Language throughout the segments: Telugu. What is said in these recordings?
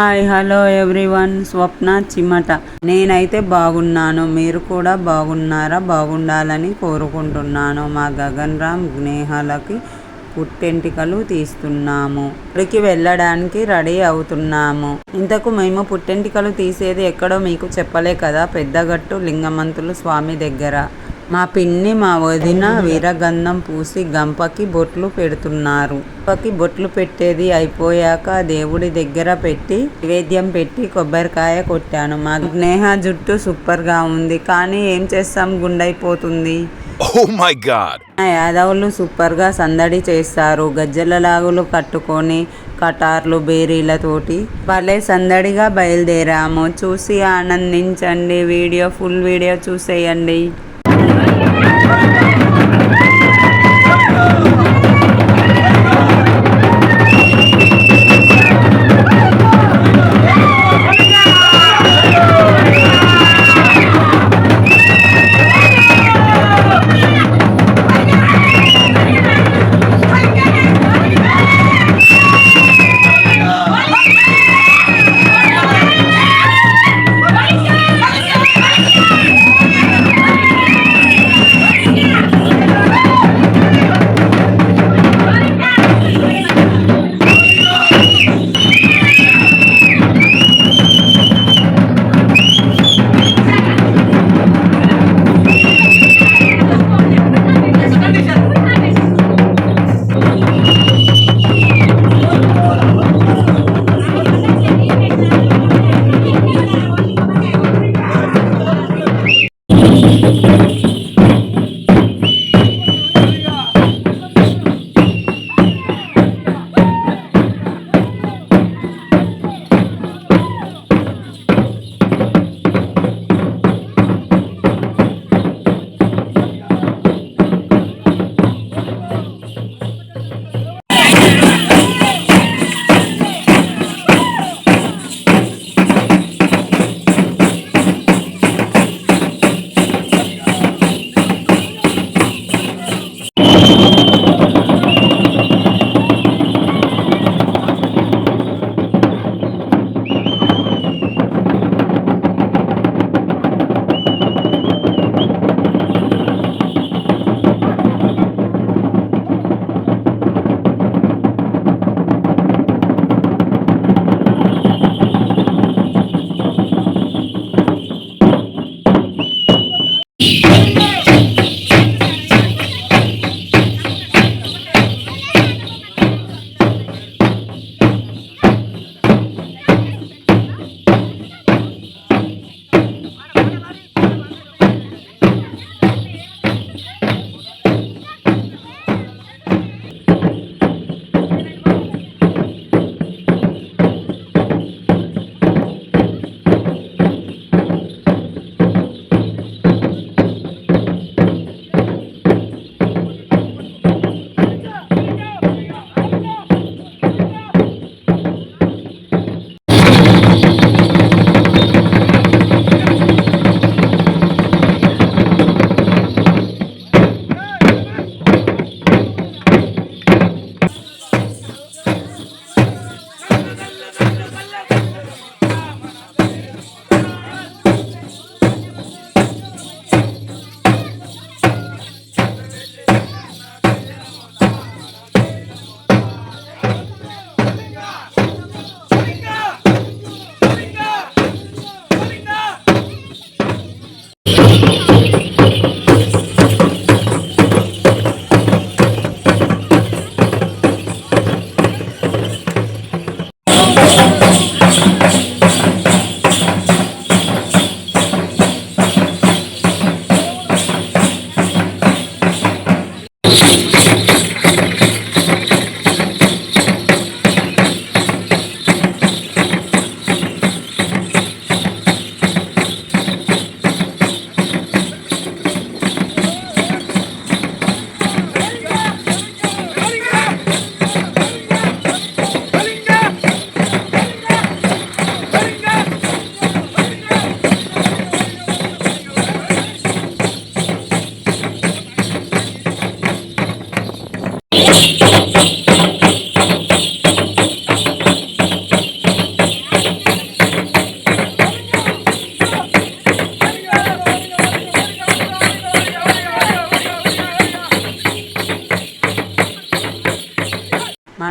హాయ్ హలో ఎవ్రీవన్, స్వప్న చిమ్మట. నేనైతే బాగున్నాను. మీరు కూడా బాగున్నారా? బాగుండాలని కోరుకుంటున్నాను. మా గగన్ రామ్ నేహాలకి పుట్టెంటికలు తీస్తున్నాము. ఇక్కడికి వెళ్ళడానికి రెడీ అవుతున్నాము. ఇంతకు మేము పుట్టెంటికలు తీసేది ఎక్కడో మీకు చెప్పలే కదా, పెద్దగట్టు లింగమంతులు స్వామి దగ్గర. మా పిన్ని మా వదిన వీరగంధం పూసి గంపకి బొట్లు పెడుతున్నారు. గంపకి బొట్లు పెట్టేది అయిపోయాక దేవుడి దగ్గర పెట్టి నైవేద్యం పెట్టి కొబ్బరికాయ కొట్టాను. మా స్నేహ జుట్టు సూపర్ గా ఉంది, కానీ ఏం చేస్తాం, గుండైపోతుంది. యాదవులు సూపర్ గా సందడి చేస్తారు. గజ్జల లాగులు కట్టుకొని కటార్లు బేరీలతోటి భలే సందడిగా బయలుదేరాము. చూసి ఆనందించండి. ఫుల్ వీడియో చూసేయండి.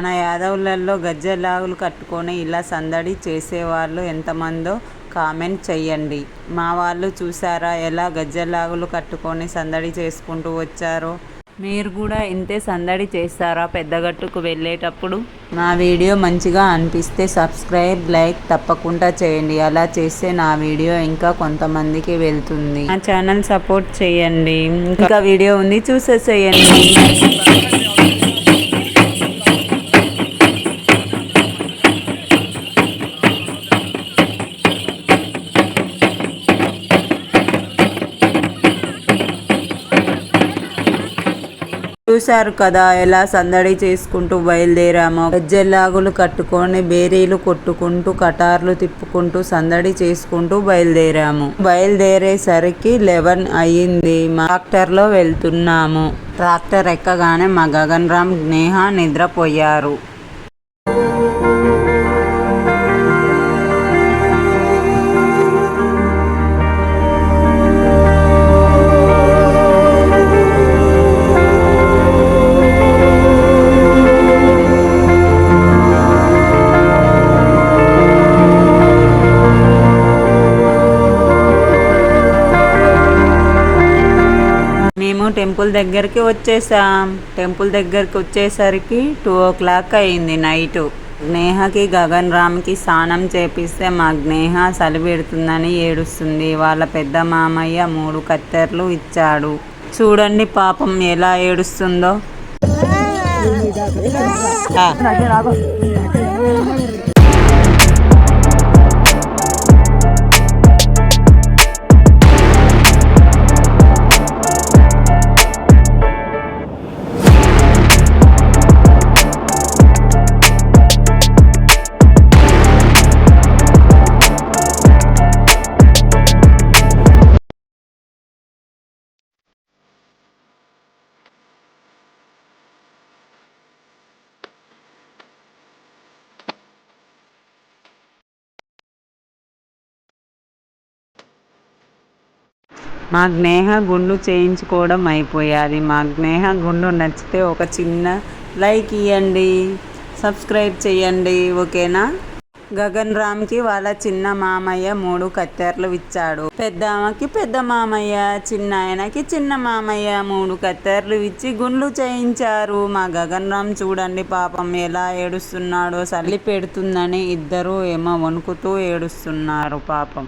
మన యాదవులలో గజ్జెలాగులు కట్టుకొని ఇలా సందడి చేసేవాళ్ళు ఎంతమందో కామెంట్ చెయ్యండి. మా వాళ్ళు చూసారా ఎలా గజ్జెలాగులు కట్టుకొని సందడి చేసుకుంటూ వచ్చారో. మీరు కూడా ఇంతే సందడి చేస్తారా పెద్దగట్టుకు వెళ్ళేటప్పుడు? నా వీడియో మంచిగా అనిపిస్తే సబ్స్క్రైబ్, లైక్ తప్పకుండా చేయండి. అలా చేస్తే నా వీడియో ఇంకా కొంతమందికి వెళ్తుంది. నా ఛానల్ సపోర్ట్ చేయండి. ఇంకా వీడియో ఉంది చూసేసేయండి. చూశారు కదా ఎలా సందడి చేసుకుంటూ బయలుదేరామో. గజ్జెలాగులు కట్టుకొని బేరీలు కొట్టుకుంటూ కటార్లు తిప్పుకుంటూ సందడి చేసుకుంటూ బయలుదేరాము. బయలుదేరేసరికి 11 అయ్యింది. ట్రాక్టర్లో వెళ్తున్నాము. ట్రాక్టర్ ఎక్కగానే మా గగన్ రామ్, స్నేహ నిద్రపోయారు. మేము టెంపుల్ దగ్గరికి వచ్చేసాం. టెంపుల్ దగ్గరికి వచ్చేసరికి 2 o'clock అయింది నైటు. స్నేహకి గగన్ రామ్కి స్నానం చేపిస్తే మా స్నేహ చలి పెడుతుందని ఏడుస్తుంది. వాళ్ళ పెద్ద మామయ్య 3 కత్తెరలు ఇచ్చాడు. చూడండి పాపం ఎలా ఏడుస్తుందో. మా స్నేహ గుండు చేయించుకోవడం అయిపోయాది. మా స్నేహ గుండు నచ్చితే ఒక చిన్న లైక్ ఇవ్వండి, సబ్స్క్రైబ్ చేయండి, ఓకేనా? గగన్ రామ్కి వాళ్ళ చిన్న మామయ్య 3 కత్తెరలు ఇచ్చాడు. పెద్దమ్మకి పెద్ద మామయ్య, చిన్న ఆయనకి చిన్న మామయ్య 3 కత్తెరలు ఇచ్చి గుండ్లు చేయించారు. మా గగన్ రామ్ చూడండి పాపం ఎలా ఏడుస్తున్నాడో. చలి పెడుతుందని ఇద్దరు ఏమో వణుకుతూ ఏడుస్తున్నారు పాపం.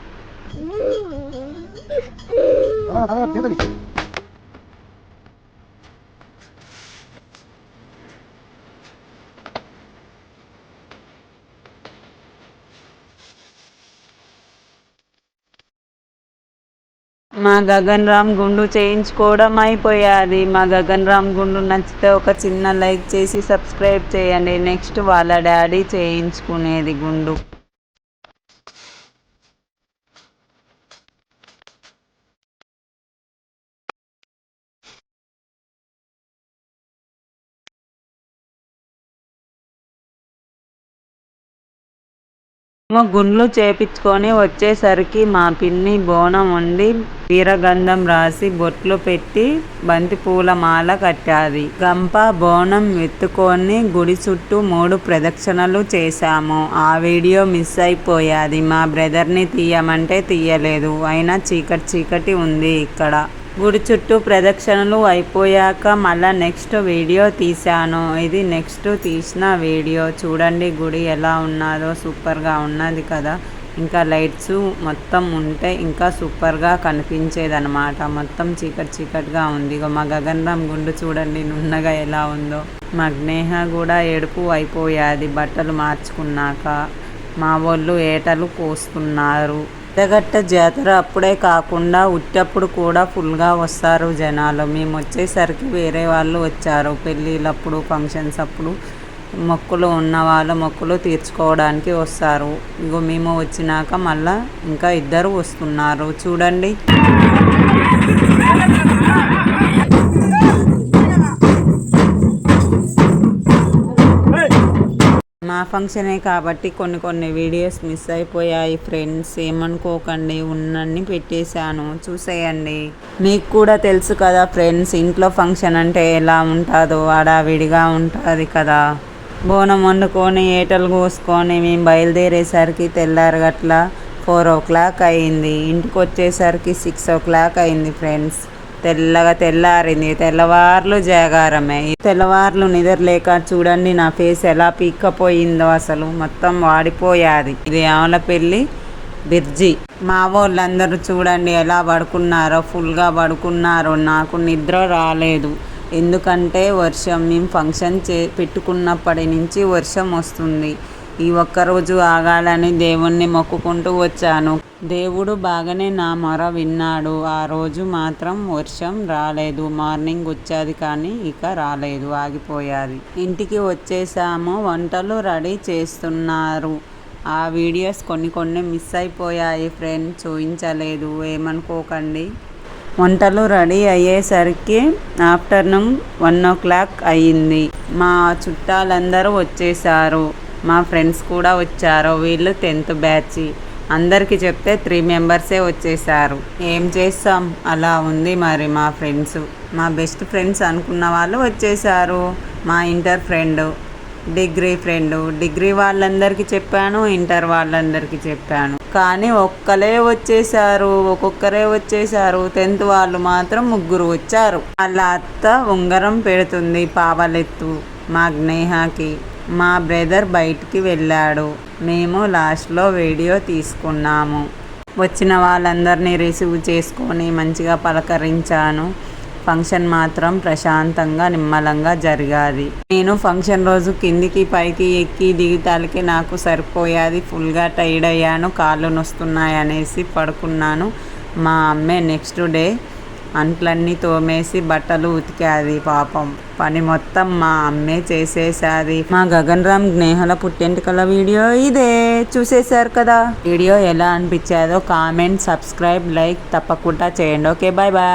మా గగన్ రామ్ గుండు చేయించుకోవడం అయిపోయాది. మా గగన్ రామ్ గుండు నచ్చితే ఒక చిన్న లైక్ చేసి సబ్స్క్రైబ్ చేయండి. నెక్స్ట్ వాళ్ళ డాడీ చేయించుకునేది గుండు. గుండ్లు చేపించుకొని వచ్చేసరికి మా పిన్ని బోనం వండి వీరగంధం రాసి బొట్లు పెట్టి బంతి పూల మాల కట్టాది. గంప బోనం ఎత్తుకొని గుడి చుట్టూ 3 ప్రదక్షిణలు చేశాము. ఆ వీడియో మిస్ అయిపోయాది. మా బ్రదర్ని తీయమంటే తీయలేదు. అయినా చీకటి ఉంది ఇక్కడ. గుడి చుట్టూ ప్రదక్షిణలు అయిపోయాక మళ్ళీ నెక్స్ట్ వీడియో తీశాను. ఇది నెక్స్ట్ తీసిన వీడియో. చూడండి గుడి ఎలా ఉన్నదో, సూపర్గా ఉన్నది కదా. ఇంకా లైట్స్ మొత్తం ఉంటే ఇంకా సూపర్గా కనిపించేదన్నమాట. మొత్తం చీకటిగా ఉంది. మా గగన్ రామ్ గుండు చూడండి నున్నగా ఎలా ఉందో. మా స్నేహ కూడా ఏడుపు అయిపోయాది బట్టలు మార్చుకున్నాక. మా వాళ్ళు ఏటలు కోస్తున్నారు. పెద్దగట్ట జాతర అప్పుడే కాకుండా ఉట్టప్పుడు కూడా ఫుల్గా వస్తారు జనాలు. మేము వచ్చేసరికి వేరే వాళ్ళు వచ్చారు. పెళ్ళిళ్ళప్పుడు, ఫంక్షన్స్ అప్పుడు మొక్కులు ఉన్న వాళ్ళు మొక్కులు తీర్చుకోవడానికి వస్తారు. ఇగో మేము వచ్చినాక మళ్ళా ఇంకా 2 వస్తున్నారు చూడండి. మా ఫంక్షనే కాబట్టి కొన్ని వీడియోస్ మిస్ అయిపోయాయి ఫ్రెండ్స్, ఏమనుకోకండి. ఉన్నన్ని పెట్టేశాను, చూసేయండి. మీకు కూడా తెలుసు కదా ఫ్రెండ్స్, ఇంట్లో ఫంక్షన్ అంటే ఎలా ఉంటుందో, హడావిడిగా ఉంటుంది కదా. బోనం వండుకొని ఏటలు కోసుకొని మేము బయలుదేరేసరికి తెల్లారగట్ల 4 o'clock అయింది. ఇంటికి వచ్చేసరికి 6 o'clock అయింది ఫ్రెండ్స్. తెల్లగా తెల్లారింది. తెల్లవార్లు జాగారమే. తెల్లవార్లు నిద్రలేక చూడండి నా ఫేస్ ఎలా పీక్కపోయిందో, అసలు మొత్తం వాడిపోయాది. ఇది ఆమలపల్లి బిర్జి. మా వాళ్ళందరూ చూడండి ఎలా పడుకున్నారో, ఫుల్గా పడుకున్నారో. నాకు నిద్ర రాలేదు, ఎందుకంటే వర్షం. మేము ఫంక్షన్ పెట్టుకున్నప్పటి నుంచి వర్షం వస్తుంది. ఈ ఒక్కరోజు ఆగాలని దేవుణ్ణి మొక్కుకుంటూ వచ్చాను. దేవుడు బాగానే నా మొర విన్నాడు. ఆ రోజు మాత్రం వర్షం రాలేదు. మార్నింగ్ వచ్చేది కానీ ఇక రాలేదు, ఆగిపోయాది. ఇంటికి వచ్చేసాము. వంటలు రెడీ చేస్తున్నారు. ఆ వీడియోస్ కొన్ని మిస్ అయిపోయాయి ఫ్రెండ్స్, చూపించలేదు, ఏమనుకోకండి. వంటలు రెడీ అయ్యేసరికి ఆఫ్టర్నూన్ 1 o'clock అయ్యింది. మా చుట్టాలందరూ వచ్చేసారు. మా ఫ్రెండ్స్ కూడా వచ్చారు. వీళ్ళు 10th బ్యాచ్. అందరికీ చెప్తే 3 మెంబర్సే వచ్చేసారు. ఏం చేస్తాం, అలా ఉంది మరి. మా ఫ్రెండ్స్, మా బెస్ట్ ఫ్రెండ్స్ అనుకున్న వాళ్ళు వచ్చేసారు. మా inter friend, degree friend. Degree వాళ్ళందరికీ చెప్పాను, ఇంటర్ వాళ్ళందరికీ చెప్పాను. కానీ ఒక్కొక్కరే వచ్చేసారు. 10th వాళ్ళు మాత్రం 3 వచ్చారు. వాళ్ళ అత్త ఉంగరం పెడుతుంది పావలెత్తు మా స్నేహకి. మా బ్రదర్ బయటికి వెళ్ళాడు. మేము లాస్ట్లో వీడియో తీసుకున్నాము. వచ్చిన వాళ్ళందరినీ రిసీవ్ చేసుకొని మంచిగా పలకరించాను. ఫంక్షన్ మాత్రం ప్రశాంతంగా నిమ్మలంగా జరిగాది. నేను ఫంక్షన్ రోజు కిందికి పైకి ఎక్కి దిగుతాలకి నాకు సరిపోయాది. ఫుల్గా టైర్డ్ అయ్యాను. కాళ్ళు నొస్తున్నాయి అనేసి పడుకున్నాను. మా అమ్మే నెక్స్ట్ డే అంట్లన్నీ తోమేసి బట్టలు ఉతికాది. పాపం పని మొత్తం మా అమ్మే చేసేసాది. మా గగన్ రామ్ స్నేహల పుట్టెంటుకల వీడియో ఇదే. చూసేశారు కదా. వీడియో ఎలా అనిపించాదో కామెంట్, సబ్స్క్రైబ్, లైక్ తప్పకుండా చేయండి. Okay, bye bye.